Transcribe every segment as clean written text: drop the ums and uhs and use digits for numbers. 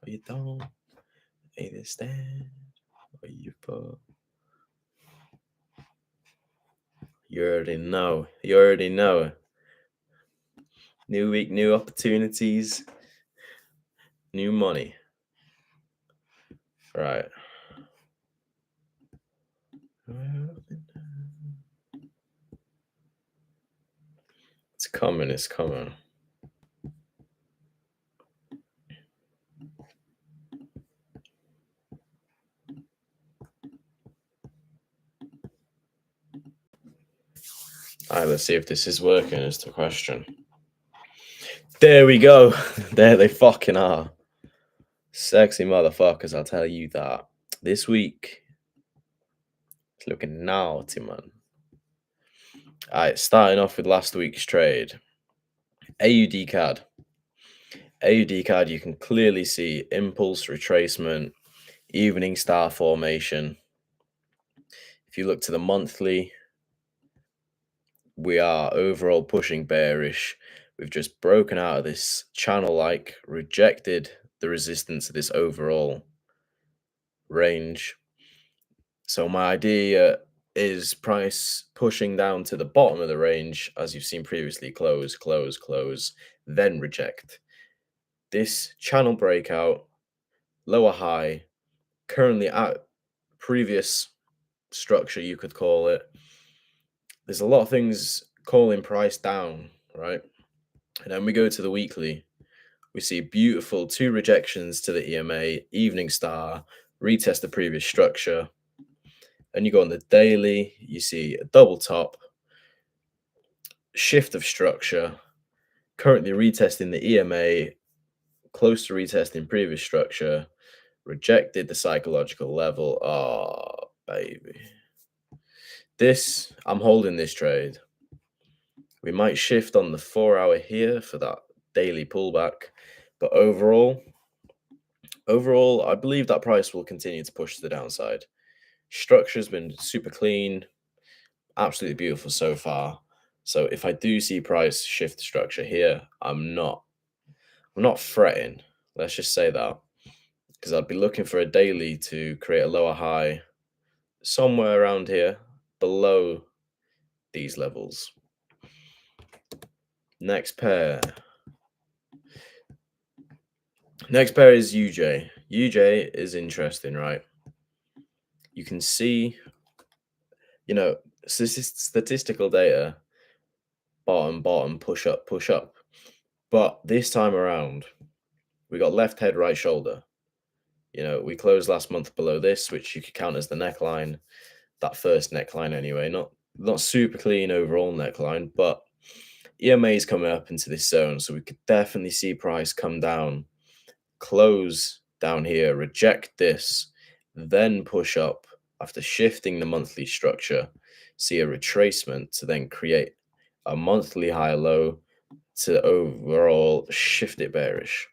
or you don't. Either stand or you fall. You already know. You already know. New week, new opportunities, new money. Right. It's coming, it's coming. All right, let's see if this is working, is the question. There we go. There they fucking are. Sexy motherfuckers, I'll tell you that. This week, it's looking naughty, man. All right, starting off with last week's trade. AUD card. AUD card, you can clearly see impulse retracement, evening star formation. If you look to the monthly, we are overall pushing bearish. We've just broken out of this channel-like, rejected the resistance of this overall range. So my idea is price pushing down to the bottom of the range, as you've seen previously, close, close, close, then reject. This channel breakout, lower high, currently at previous structure, you could call it. There's a lot of things calling price down, right? And then we go to the weekly. We see beautiful 2 rejections to the EMA, evening star, retest the previous structure. And you go on the daily, you see a double top, shift of structure, currently retesting the EMA, close to retesting previous structure, rejected the psychological level. Oh, baby. This, I'm holding this trade. We might shift on the 4-hour here for that daily pullback, but overall, I believe that price will continue to push to the downside. Structure's been super clean, absolutely beautiful so far. So if I do see price shift structure here, I'm not fretting. Let's just say that, because I'd be looking for a daily to create a lower high somewhere around here below these levels. Next pair is UJ. UJ is interesting, right? You can see, statistical data, bottom, push up. But this time around, we got left head, right shoulder. We closed last month below this, which you could count as the neckline, that first neckline anyway. Not super clean overall neckline, but EMA is coming up into this zone, so we could definitely see price come down, close down here, reject this, then push up after shifting the monthly structure, see a retracement to then create a monthly high low to overall shift it bearish.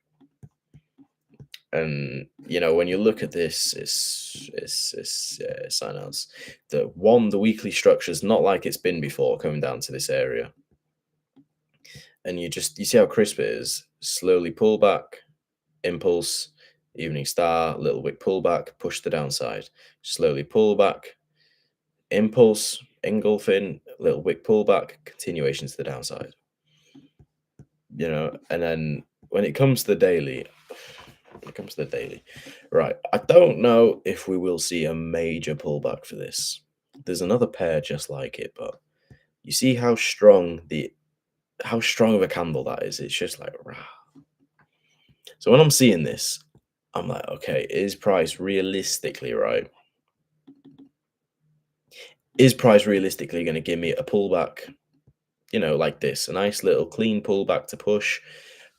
And when you look at this, it's something else. The weekly structure is not like it's been before, coming down to this area. And you see how crisp it is. Slowly pull back, impulse, evening star, little wick pullback, push the downside. Slowly pull back, impulse, engulfing, little wick pullback, continuation to the downside. And then when it comes to the daily, right, I don't know if we will see a major pullback for this. There's another pair just like it, but you see how strong of a candle that is. It's just like, rah. So when I'm seeing this, I'm like, okay, is price realistically right? Is price realistically going to give me a pullback, like this, a nice little clean pullback to push?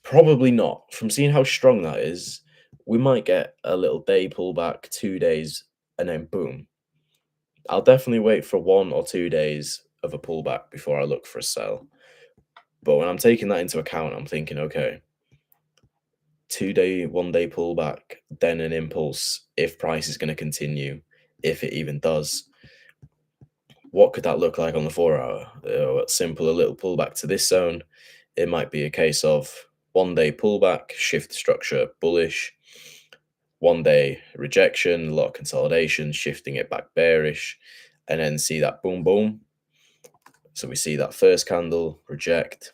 Probably not. From seeing how strong that is, we might get a little day pullback, 2 days, and then boom. I'll definitely wait for 1 or 2 days of a pullback before I look for a sell. But when I'm taking that into account, I'm thinking, okay, 2-day, 1-day pullback, then an impulse if price is going to continue, if it even does. What could that look like on the 4-hour? Simple, a little pullback to this zone. It might be a case of 1-day pullback, shift structure bullish, 1 day rejection, a lot of consolidation, shifting it back bearish, and then see that boom, boom. So we see that first candle reject,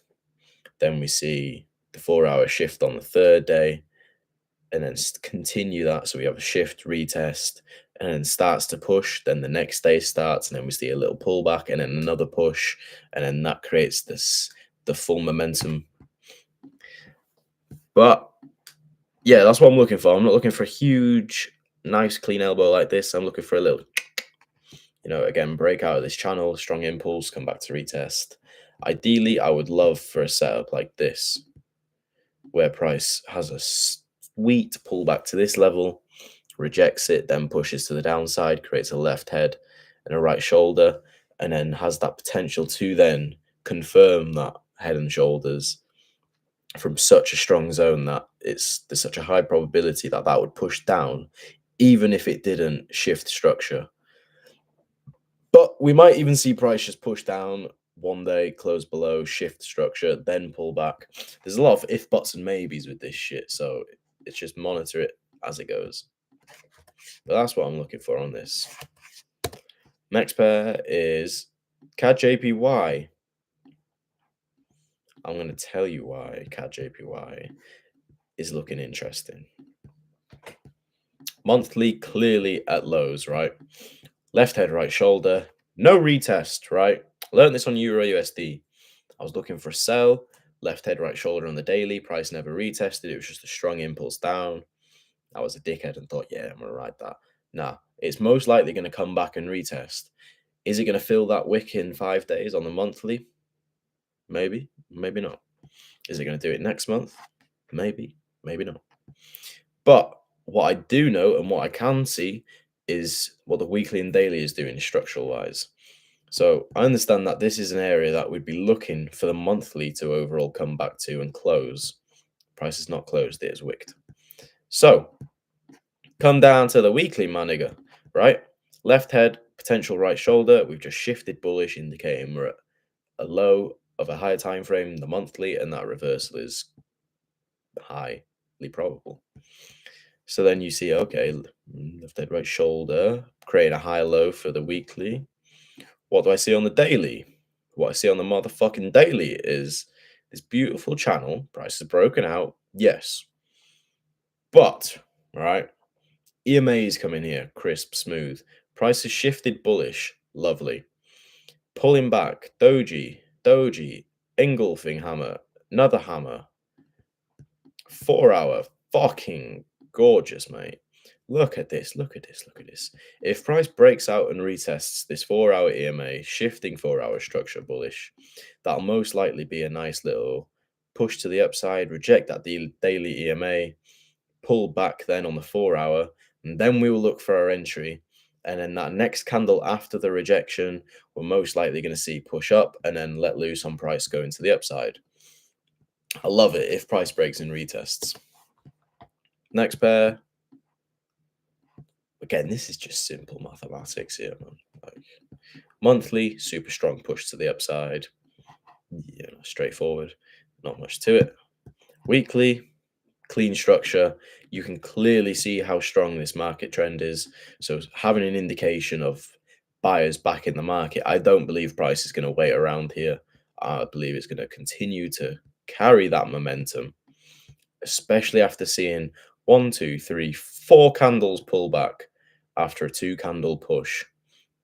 then we see the 4-hour shift on the third day, and then continue that. So we have a shift, retest, and then starts to push. Then the next day starts, and then we see a little pullback, and then another push, and then that creates the full momentum. But yeah, that's what I'm looking for. I'm not looking for a huge, nice, clean elbow like this. I'm looking for a little, again, break out of this channel, strong impulse, come back to retest. Ideally, I would love for a setup like this, where price has a sweet pullback to this level, rejects it, then pushes to the downside, creates a left head and a right shoulder, and then has that potential to then confirm that head and shoulders from such a strong zone that there's such a high probability that that would push down, even if it didn't shift structure. But we might even see price just push down one day, close below, shift structure, then pull back. There's a lot of if, buts, and maybes with this shit, so it's just monitor it as it goes. But that's what I'm looking for on this. Next pair is CAD JPY. I'm going to tell you why CAD JPY is looking interesting. Monthly clearly at lows, right? Left head, right shoulder, no retest, right? Learned this on Euro USD. I was looking for a sell, left head, right shoulder on the daily. Price never retested. It was just a strong impulse down. I was a dickhead and thought, yeah, I'm going to ride that. Nah, it's most likely going to come back and retest. Is it going to fill that wick in 5 days on the monthly? Maybe, maybe not. Is it going to do it next month? Maybe, maybe not. But what I do know and what I can see is what the weekly and daily is doing structural wise. So I understand that this is an area that we'd be looking for the monthly to overall come back to and close. Price is not closed, it is wicked. So come down to the weekly, my nigga, right? Left head, potential right shoulder. We've just shifted bullish, indicating we're at a low of a higher time frame, the monthly, and that reversal is highly probable. So then you see, okay, left head, right shoulder, create a high low for the weekly. What do I see on the daily? What I see on the motherfucking daily is this beautiful channel. Price is broken out, yes. But, right, EMA is coming here, crisp, smooth. Price is shifted bullish, lovely. Pulling back, doji, engulfing hammer, another hammer. 4-hour, fucking gorgeous, mate. Look at this, look at this, look at this. If price breaks out and retests this 4-hour EMA, shifting 4-hour structure bullish, that'll most likely be a nice little push to the upside, reject that daily EMA, pull back then on the 4-hour, and then we will look for our entry. And then that next candle after the rejection, we're most likely going to see push up and then let loose on price going to the upside. I love it if price breaks and retests. Next pair. Again, this is just simple mathematics here, man. Like monthly, super strong push to the upside. Straightforward. Not much to it. Weekly, clean structure. You can clearly see how strong this market trend is. So having an indication of buyers back in the market. I don't believe price is going to wait around here. I believe it's going to continue to carry that momentum, especially after seeing 1, 2, 3, 4 candles pull back after a 2-candle push.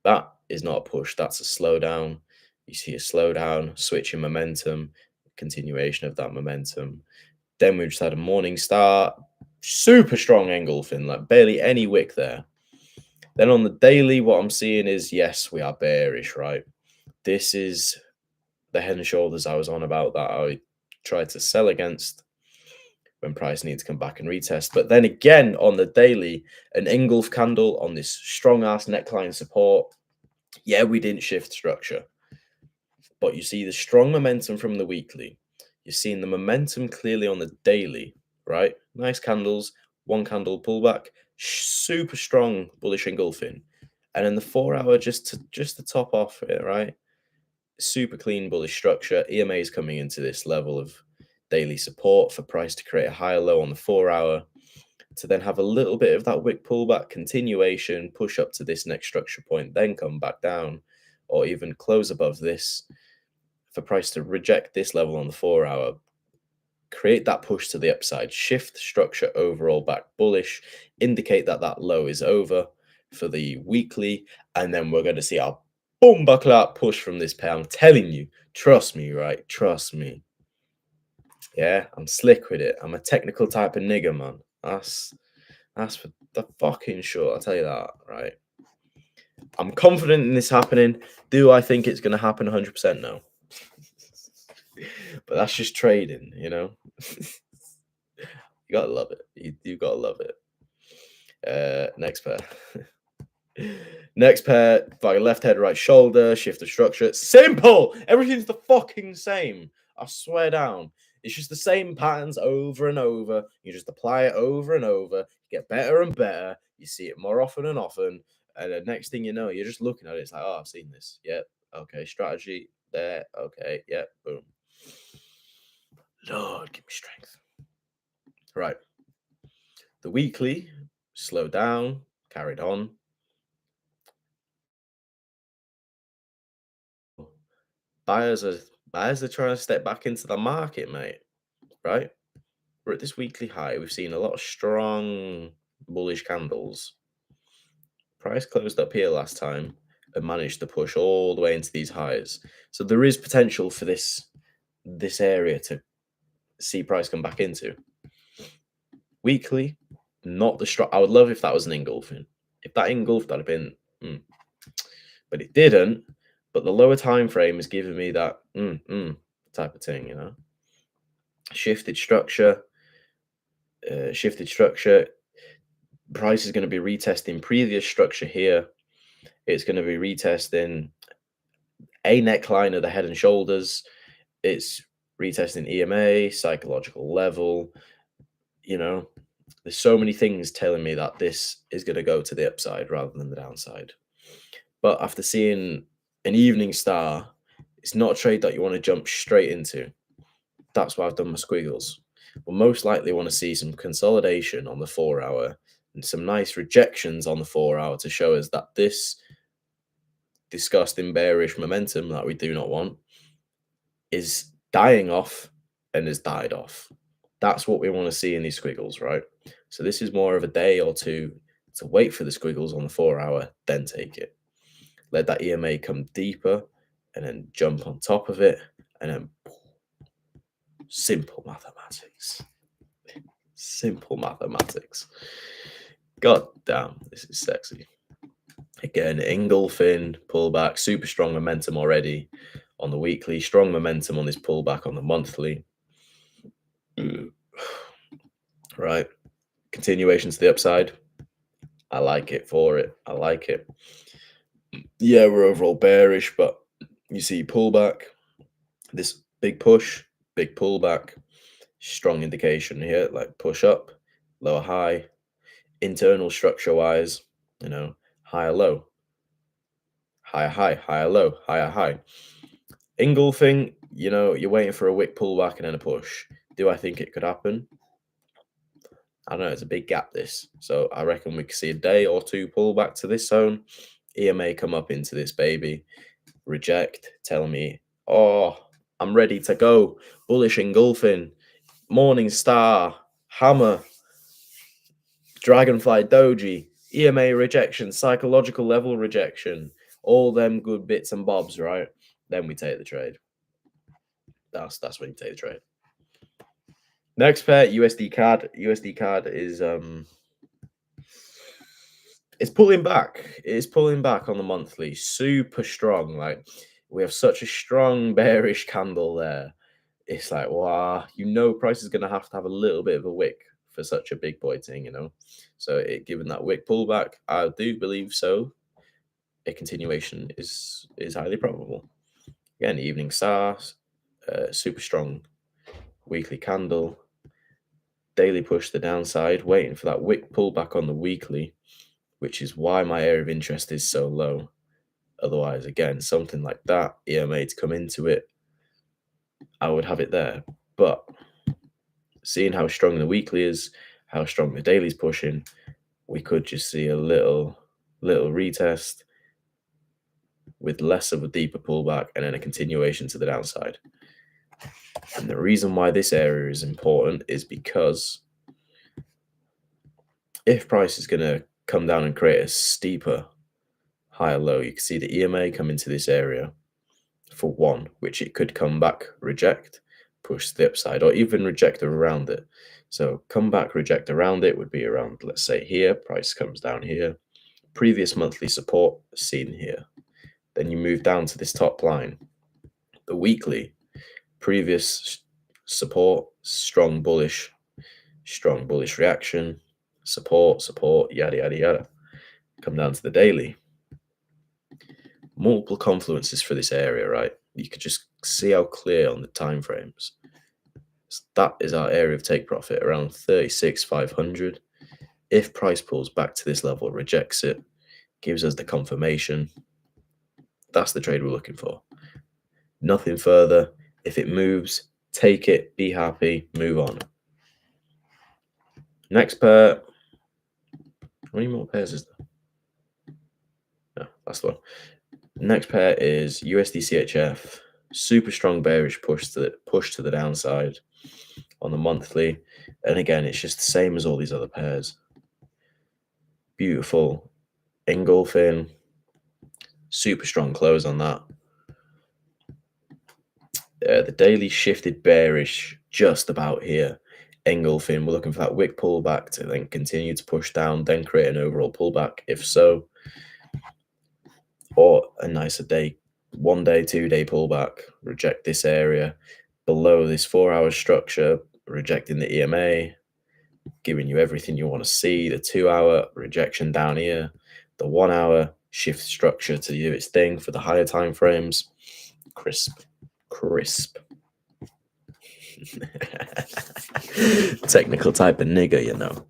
That is not a push, that's a slowdown. You see a slowdown, switch in momentum, continuation of that momentum. Then we just had a morning start, super strong engulfing, like barely any wick there. Then on the daily, what I'm seeing is, yes, we are bearish, right? This is the head and shoulders I was on about that I tried to sell against when price needs to come back and retest. But then again, on the daily, an engulf candle on this strong-ass neckline support. Yeah, we didn't shift structure. But you see the strong momentum from the weekly. You're seeing the momentum clearly on the daily, right? Nice candles, 1 candle pullback, super strong bullish engulfing. And then the 4-hour just to top off it, right? Super clean bullish structure. EMA is coming into this level of daily support for price to create a higher low on the 4-hour. to then have a little bit of that wick pullback, continuation, push up to this next structure point, then come back down, or even close above this, for price to reject this level on the 4 hour, create that push to the upside, shift structure overall back bullish, indicate that that low is over for the weekly, and then we're going to see a boom buckle out push from this pair. I'm telling you, trust me, right? Trust me. Yeah, I'm slick with it. I'm a technical type of nigger, man. That's for the fucking sure. I'll tell you that, right? I'm confident in this happening. Do I think it's going to happen 100%? No. But that's just trading, you know? You gotta love it. You gotta love it. Next pair. Next pair, by left head, right shoulder, shift of structure. Simple! Everything's the fucking same. I swear down. It's just the same patterns over and over. You just apply it over and over. You get better and better. You see it more often and often. And the next thing you know, you're just looking at it. It's like, oh, I've seen this. Yep. Okay. Strategy there. Okay. Yep. Boom. Lord, give me strength. Right. The weekly slowed down, carried on. Buyers are trying to step back into the market, mate. Right? We're at this weekly high. We've seen a lot of strong bullish candles. Price closed up here last time and managed to push all the way into these highs. So there is potential for this area to see price come back into. Weekly, not the strong. I would love if that was an engulfing. If that engulfed, that'd have been. But it didn't. But the lower time frame is giving me that type of thing, you know. Shifted structure. Price is going to be retesting previous structure here. It's going to be retesting a neckline of the head and shoulders. It's retesting EMA, psychological level. You know, there's so many things telling me that this is going to go to the upside rather than the downside. But after seeing an evening star, it's not a trade that you want to jump straight into. That's why I've done my squiggles. We'll most likely want to see some consolidation on the 4 hour and some nice rejections on the 4 hour to show us that this disgusting bearish momentum that we do not want is dying off and has died off. That's what we want to see in these squiggles, right? So this is more of a day or two to wait for the squiggles on the 4 hour, then take it. Let that EMA come deeper and then jump on top of it and then simple mathematics. Simple mathematics. God damn, this is sexy. Again, engulfing, pullback, super strong momentum already on the weekly, strong momentum on this pullback on the monthly. Right. Continuation to the upside. I like it for it. I like it. Yeah, we're overall bearish, but you see pullback, this big push, big pullback, strong indication here, like push up, lower high, internal structure wise, you know, higher low, higher high, higher low, higher high. Engulfing, you know, you're waiting for a wick pullback and then a push. Do I think it could happen? I don't know, it's a big gap this. So I reckon we could see a day or two pull back to this zone. EMA come up into this baby, reject, tell me, oh, I'm ready to go. Bullish engulfing, morning star, hammer, dragonfly doji, EMA rejection, psychological level rejection, all them good bits and bobs, right? Then we take the trade. That's when you take the trade. Next pair, USD CAD. USD CAD is it's pulling back. It's pulling back on the monthly. Super strong. Like we have such a strong bearish candle there. It's like, wow, you know, price is gonna have a little bit of a wick for such a big boy thing, you know. So given that wick pullback, I do believe so. A continuation is highly probable. Again, evening SARS, super strong weekly candle. Daily push the downside, waiting for that wick pullback on the weekly, which is why my area of interest is so low. Otherwise, again, something like that, EMA to come into it, I would have it there. But seeing how strong the weekly is, how strong the daily's pushing, we could just see a little retest with less of a deeper pullback and then a continuation to the downside. And the reason why this area is important is because if price is going to come down and create a steeper higher low, you can see the EMA come into this area for one, which it could come back, reject, push to the upside, or even reject around it. So come back, reject around it would be around, let's say here, price comes down here, previous monthly support seen here. Then you move down to this top line, the weekly, previous support, strong bullish reaction, support, yada, yada, yada. Come down to the daily. Multiple confluences for this area, right? You could just see how clear on the time frames. So that is our area of take profit, around 36,500. If price pulls back to this level, rejects it, gives us the confirmation, that's the trade we're looking for. Nothing further. If it moves, take it, be happy, move on. Next pair. How many more pairs is there? No, that's the one. Next pair is USD CHF. Super strong bearish push to the downside on the monthly. And again, it's just the same as all these other pairs. Beautiful engulfing, super strong close on that. The daily shifted bearish just about here. Engulfing, we're looking for that wick pullback to then continue to push down, then create an overall pullback, if so. Or a nicer day, 1 day, 2 day pullback, reject this area below this 4-hour structure, rejecting the EMA, giving you everything you want to see. The 2-hour rejection down here, the 1 hour shift structure to do its thing for the higher time frames. Crisp. Technical type of nigger, you know.